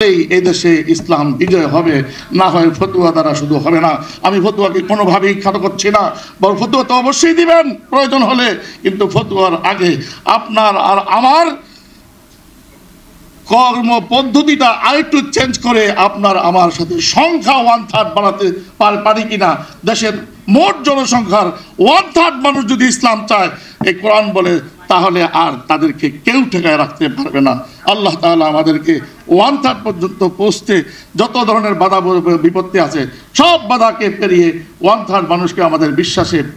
এই দেশে ইসলাম বিজয় হবে, না হয় ফতুয়া দ্বারা শুধু হবে না। আমি ফতুয়াকে কোনোভাবেই খাটো করছি না, বরং ফতুয়া তো অবশ্যই দিবেন প্রয়োজন হলে, কিন্তু ফতুয়ার আগে আপনার আর আমার কর্ম পদ্ধতিটা আরেকটু চেঞ্জ করে আপনার আমার সাথে সংখ্যা 1/3 বাড়াতে পারি কিনা। দেশের মোট জনসংখ্যার 1/3 মানুষ যদি ইসলাম চায়, এই কোরআন বলে, তাহলে আর তাদেরকে কেউ ঠেকায় রাখতে পারবে না। আল্লাহ তাআলা আমাদেরকে 1/3 পর্যন্ত পৌঁছতে যত ধরনের বাধা বিপত্তি আছে, সব বাধাকে পেরিয়ে 1/3 মানুষকে আমাদের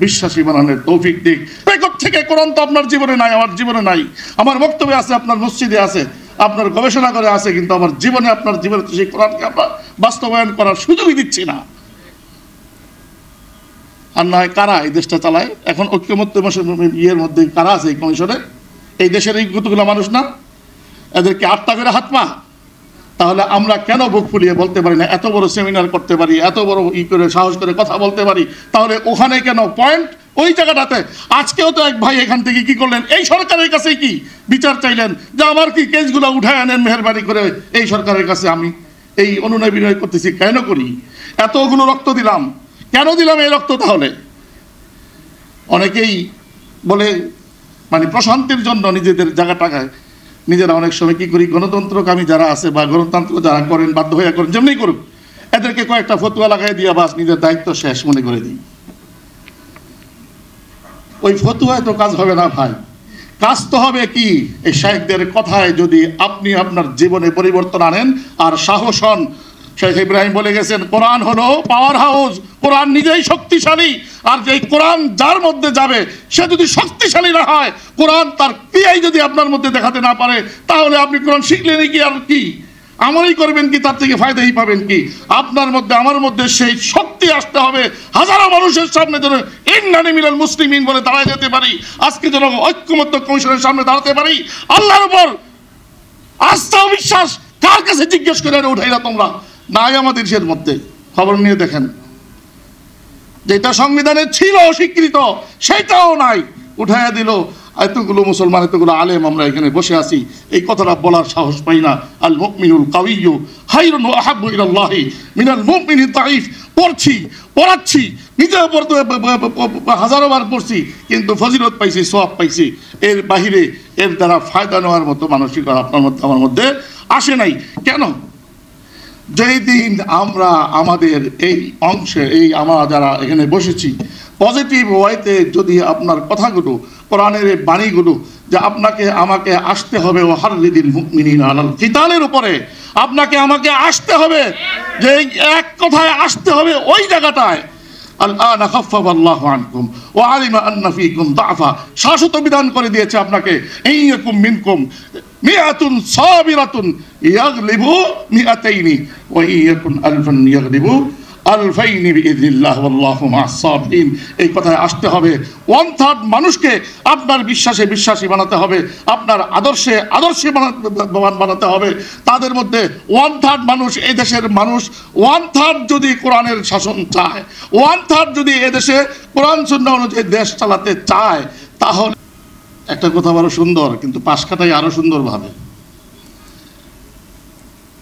বিশ্বাসী বানানোর তৌফিক দিক। রেকর্ড থেকে কোরআন তো আপনার জীবনে নাই, আমার জীবনে নাই, আমার বক্তব্যে আছে, আপনার মসজিদে আছে, আপনার গবেষণা করে আছে, কিন্তু আমার জীবনে, আপনার জীবনে তো সেই কোরআনকে আমরা বাস্তবায়ন করার সুযোগই দিচ্ছি না। আর নয় কারা এই দেশটা চালায় এখন? ঐক্যমত্য ইয়ের মধ্যে কারা আছে এই কমিশনে? এই দেশের এই কতগুলো মানুষ না? এদেরকে 8টা করে হাত পা। তাহলে আমরা কেন বুক ফুলিয়ে বলতে পারি না? এত বড় সেমিনার করতে পারি, এত বড় করে সাহস করে কথা বলতে পারি, তাহলে ওখানে কেন পয়েন্ট ওই জায়গাটাতে? আজকেও তো এক ভাই এখান থেকে কি করলেন, এই সরকারের কাছে কি বিচার চাইলেন যে আমার কি কেসগুলো উঠায় আনেন মেহরবানি করে। এই সরকারের কাছে আমি এই অনুনয় বিনয় করতেছি, কেন করি? এতগুলো রক্ত দিলাম, কেন দিলাম এই রক্ত? তাহলে অনেকেই বলে মানে প্রশান্তির জন্য নিজেদের জায়গাটাকে নিজেরা অনেক সময় কি করি, গণতন্ত্রকামী যারা আছে বা গণতন্ত্র যারা করেন, বাধ্য হয়ে করেন, যেমনি করুক, এদেরকে কয়েকটা ফতুয়া লাগাই দিয়া বাস নিজের দায়িত্ব শেষ মনে করে দিই। ওই ফতুয়ায় তো কাজ হবে না ভাই, কাজ তো হবে কি এই শাইখদের কথায় যদি আপনি আপনার জীবনে পরিবর্তন আনেন আর সাহস হন। শেখ ইব্রাহিম বলে গেছেন, কোরআন হলো পাওয়ার হাউস, কোরআন নিজেই শক্তিশালী, আর যে কোরআন যার মধ্যে যাবে সে যদি শক্তিশালী না হয়, কোরআন তার ক্রিয়াই যদি আপনার মধ্যে দেখাতে না পারে, তাহলে আপনি কোরআন শিখলেন কি আর কি আমলই করবেন কি? তার থেকে ফায়দাই পাবেন কি? আপনার মধ্যে আমার মধ্যে সেই শক্তি আসতে হবে, হাজারো মানুষের সামনে যেন ইন্নানি মিনাল মুসলিমিন বলে দাঁড়ায় যেতে পারি, আজকে যেন ঐক্যমত্য কমিশনের সামনে দাঁড়াতে পারি। আল্লাহর উপর আস্থা ও বিশ্বাস কার কাছে জিজ্ঞেস করে উঠাইলা তোমরা? নাই আমাদের দেশের মধ্যে। খবর নিয়ে দেখেন, যেটা সংবিধানে ছিল স্বীকৃত সেটাও নাই, উঠাইয়া দিল। এতগুলো মুসলমান, এতগুলো আলেম আমরা এখানে বসে আছি, এই কথাটা বলার সাহস পাই না। আল মুমিনুল কাউইয়্যু খায়রুন ওয়া আহাব্বু ইলাল্লাহি মিনাল মুমিনিত দাঈফ। পড়াচ্ছি, নিজেও পড়তে হাজারো বার পড়ছি, কিন্তু ফজিলত পাইছি, সওয়াব পাইছি, এর বাহিরে এর দ্বারা ফায়দা নেওয়ার মতো মানসিকতা আপনার মধ্যে আমার মধ্যে আসে নাই। কেন? যেই দিন আমরা আমাদের এই অংশে, এই আমরা যারা এখানে বসেছি, পজিটিভ ওয়াইতে যদি আপনার কথাগুলো, কোরআনের এই বাণীগুলো, যে আপনাকে আমাকে আসতে হবে ও হাররিদিল মুমিনিনা আলাল কিতালের উপরে, আপনাকে আমাকে আসতে হবে, যে এক কথায় আসতে হবে ওই জায়গাটায়। আল-আনা খাফফাল্লাহু আনকুম ওয়া আলিমা আন্না ফীকুম দাফা, শাশ্বত বিধান করে দিয়েছে আপনাকে। ইয়াকুম মিনকুম মিআতুন সাবিরাতুন ইয়াগলিবু মিআতাইনি ওয়া ইয়াকুন আলফান ইয়াগলিবু আলফাইনি বিইذনিল্লাহ ওয়াল্লাহু মা'আস সাবিরিন। এই কথায় আসতে হবে। 1/3 মানুষকে আপনার বিশ্বাসী বানাতে হবে, আপনার আদর্শে বানাতে হবে। তাদের মধ্যে 1/3 মানুষ, এই দেশের মানুষ 1/3 যদি কোরআনের শাসন চায়, 1/3 যদি এদেশে কোরআন সুন্নাহ অনুযায়ী দেশ চালাতে চায়, তাহলে একটা কথা বড় সুন্দর, কিন্তু পাশ কাটাই আরো সুন্দরভাবে।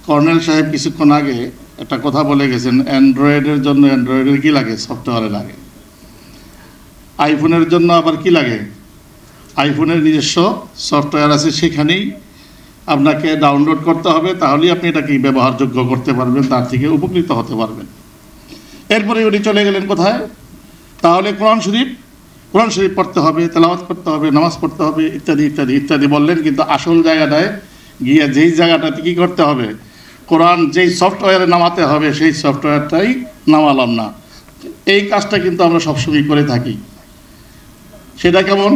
কর্নেল সাহেব কিছুক্ষণ আগে একটা কথা বলে গেছেন, অ্যান্ড্রয়েডের জন্য অ্যান্ড্রয়েডের কি লাগে? সফটওয়্যারে লাগে। আইফোনের জন্য আবার কি লাগে? আইফোনের নিজস্ব সফটওয়্যার আছে, সেখানেই আপনাকে ডাউনলোড করতে হবে, তাহলেই আপনি এটাকে ব্যবহারযোগ্য করতে পারবেন, তার থেকে উপকৃত হতে পারবেন। এরপরে উনি চলে গেলেন কোথায়? তাহলে কোরআন শরীফ পড়তে হবে, তেলাওয়াত করতে হবে, নামাজ পড়তে হবে, ইত্যাদি ইত্যাদি ইত্যাদি বললেন। কিন্তু আসল জায়গাটায় গিয়ে যেই জায়গাটাতে কী করতে হবে, কোরআন যেই সফটওয়্যারে নামাতে হবে সেই সফটওয়্যারটাই নামালাম না। এই কাজটা কিন্তু আমরা সবসময় করে থাকি। সেটা কেমন?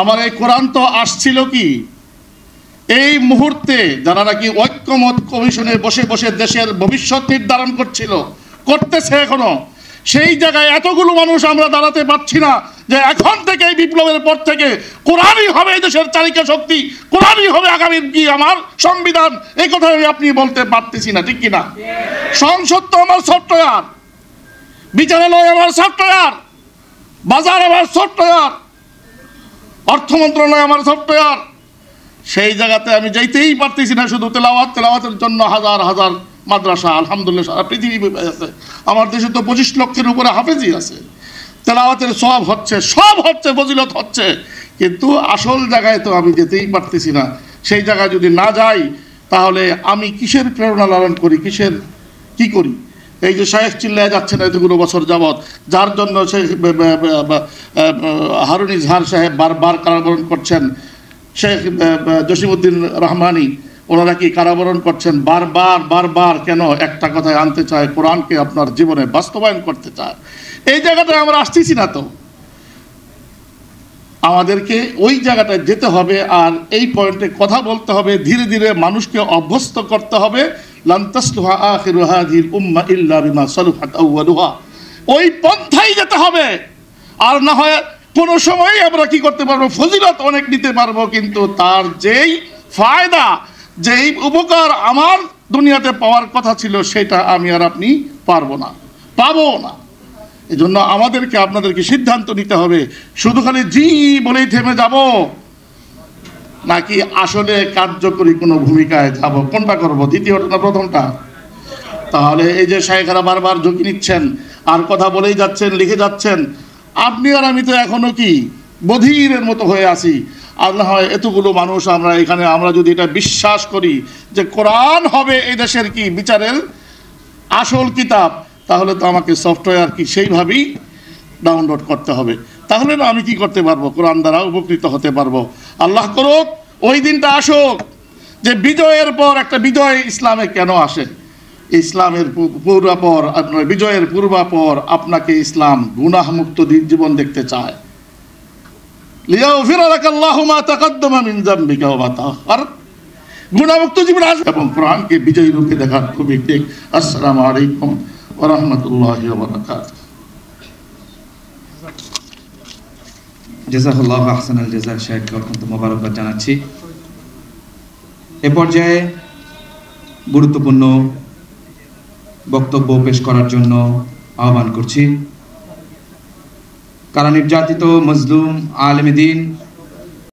আমার এই কোরআন তো আসছিল কি এই মুহূর্তে, যারা নাকি ঐক্যমত কমিশনে বসে বসে দেশের ভবিষ্যৎ নির্ধারণ করতেছে এখনো, সেই জায়গায় এতগুলো মানুষ আমরা দাঁড়াতে পারছি না যে এখন থেকে, এই বিপ্লবের পর থেকে কোরআনই হবে দেশের চালিকা শক্তি, কোরআনই হবে আগামীর কি আমার সংবিধান। এই কথা আপনি বলতে পারতেছি না, ঠিক কিনা? সংসদ তো আমার সফটওয়্যার, বিচারালয় আমার সফটওয়্যার, বাজার আমার সফটওয়্যার, অর্থ মন্ত্রণালয় আমার সফটওয়্যার, সেই জায়গাতে আমি যাইতেই পারতেছি না। শুধু তেলাওয়াতের জন্য হাজার হাজার মাদ্রাসা আলহামদুলিল্লাহ সারা পৃথিবী আছে। আমার দেশে তো 25 লক্ষের উপরে হাফেজি আছে। তেলাওয়াতের সব হচ্ছে, ফজিলত হচ্ছে, কিন্তু আসল জায়গায় তো আমি যেতেই পারতেছি না। সেই জায়গায় যদি না যাই তাহলে আমি কিসের প্রেরণা লালন করি, কি করি? এই যে শায়েখ চিল্লায় যাচ্ছেন এতগুলো বছর যাবৎ, যার জন্য সে হারুন ইজহার সাহেব বারবার কারাবরণ করছেন, শেখ জসিমউদ্দিন রহমানি ওনারা কি কারাবরণ করছেন বারবার কেন? একটা কথায় আনতে চায়, কোরআনকে আপনার জীবনে বাস্তবায়ন করতে চায়। এই জায়গাটায় আমরা আসতেছি না। তো আমাদেরকে ওই জায়গাটায় যেতে হবে, আর এই পয়েন্টে কথা বলতে হবে, ধীরে ধীরে মানুষকে অভ্যস্ত করতে হবে। লান তাসলুহা আখিরু হাযিহিল উম্মাহ ইল্লা বিমা সালুহাত আউয়ালুহা, ওই পন্থাই যেতে হবে। আর না হয় কোনো সময় আমরা কি করতে পারবো, ফজিলত অনেক নিতে পারবো, কিন্তু তার যেই ফায়দা, যেই উপকার আমার দুনিয়াতে পাওয়ার কথা ছিল, সেটা আমি আর আপনি পাবো না। এই জন্য আপনাদেরকে সিদ্ধান্ত নিতে হবে, শুধু খালি জি বলেই থেমে যাব, নাকি আসলে কার্যকরী কোনো ভূমিকায় যাব। কোনটা করব, দ্বিতীয়টা না প্রথমটা? তাহলে এই যে শায়েখরা বারবার ঝুঁকি নিচ্ছেন, আর কথা বলেই যাচ্ছেন, লিখে যাচ্ছেন, আপনি আর আমি তো এখনো কি বধিরের মতো হয়ে আছি। আর না হয় এতগুলো মানুষ আমরা যদি এটা বিশ্বাস করি যে কোরআন হবে এই দেশের কি বিচারের আসল কিতাব, তাহলে তো আমাকে সফটওয়্যার কি সেইভাবেই ডাউনলোড করতে হবে। তাহলে না আমি কি করতে পারবো, কোরআন দ্বারা উপকৃত হতে পারবো। আল্লাহ করুক ওই দিনটা আসুক যে বিজয়ের পর একটা বিজয় ইসলামে কেন আসে। ইসলামের বিজয়ের পূর্বাপর আপনাকে ইসলাম গুনাহমুক্ত জীবন দেখতে চায়। লিয়াগফিরা লাকাল্লাহু মা তাকাদ্দামা মিন যামবিকা ওয়া মা তাআখার, গুনাহমুক্ত জীবন আসবে এবং কোরআনকে বিজয়ী রূপে দেখার খুবই ঠিক। আসসালামু আলাইকুম ওয়া রাহমাতুল্লাহি ওয়া বারাকাতুহু। জাযাকাল্লাহু আহসানাল জাযা, শেখকে অত্যন্ত মোবারকবাদ জানাচ্ছি। এ পর্যায়ে গুরুত্বপূর্ণ বক্তব্য পেশ করার জন্য আহ্বান করছি কারা নির্যাতিত মজলুম আলেম দ্বীন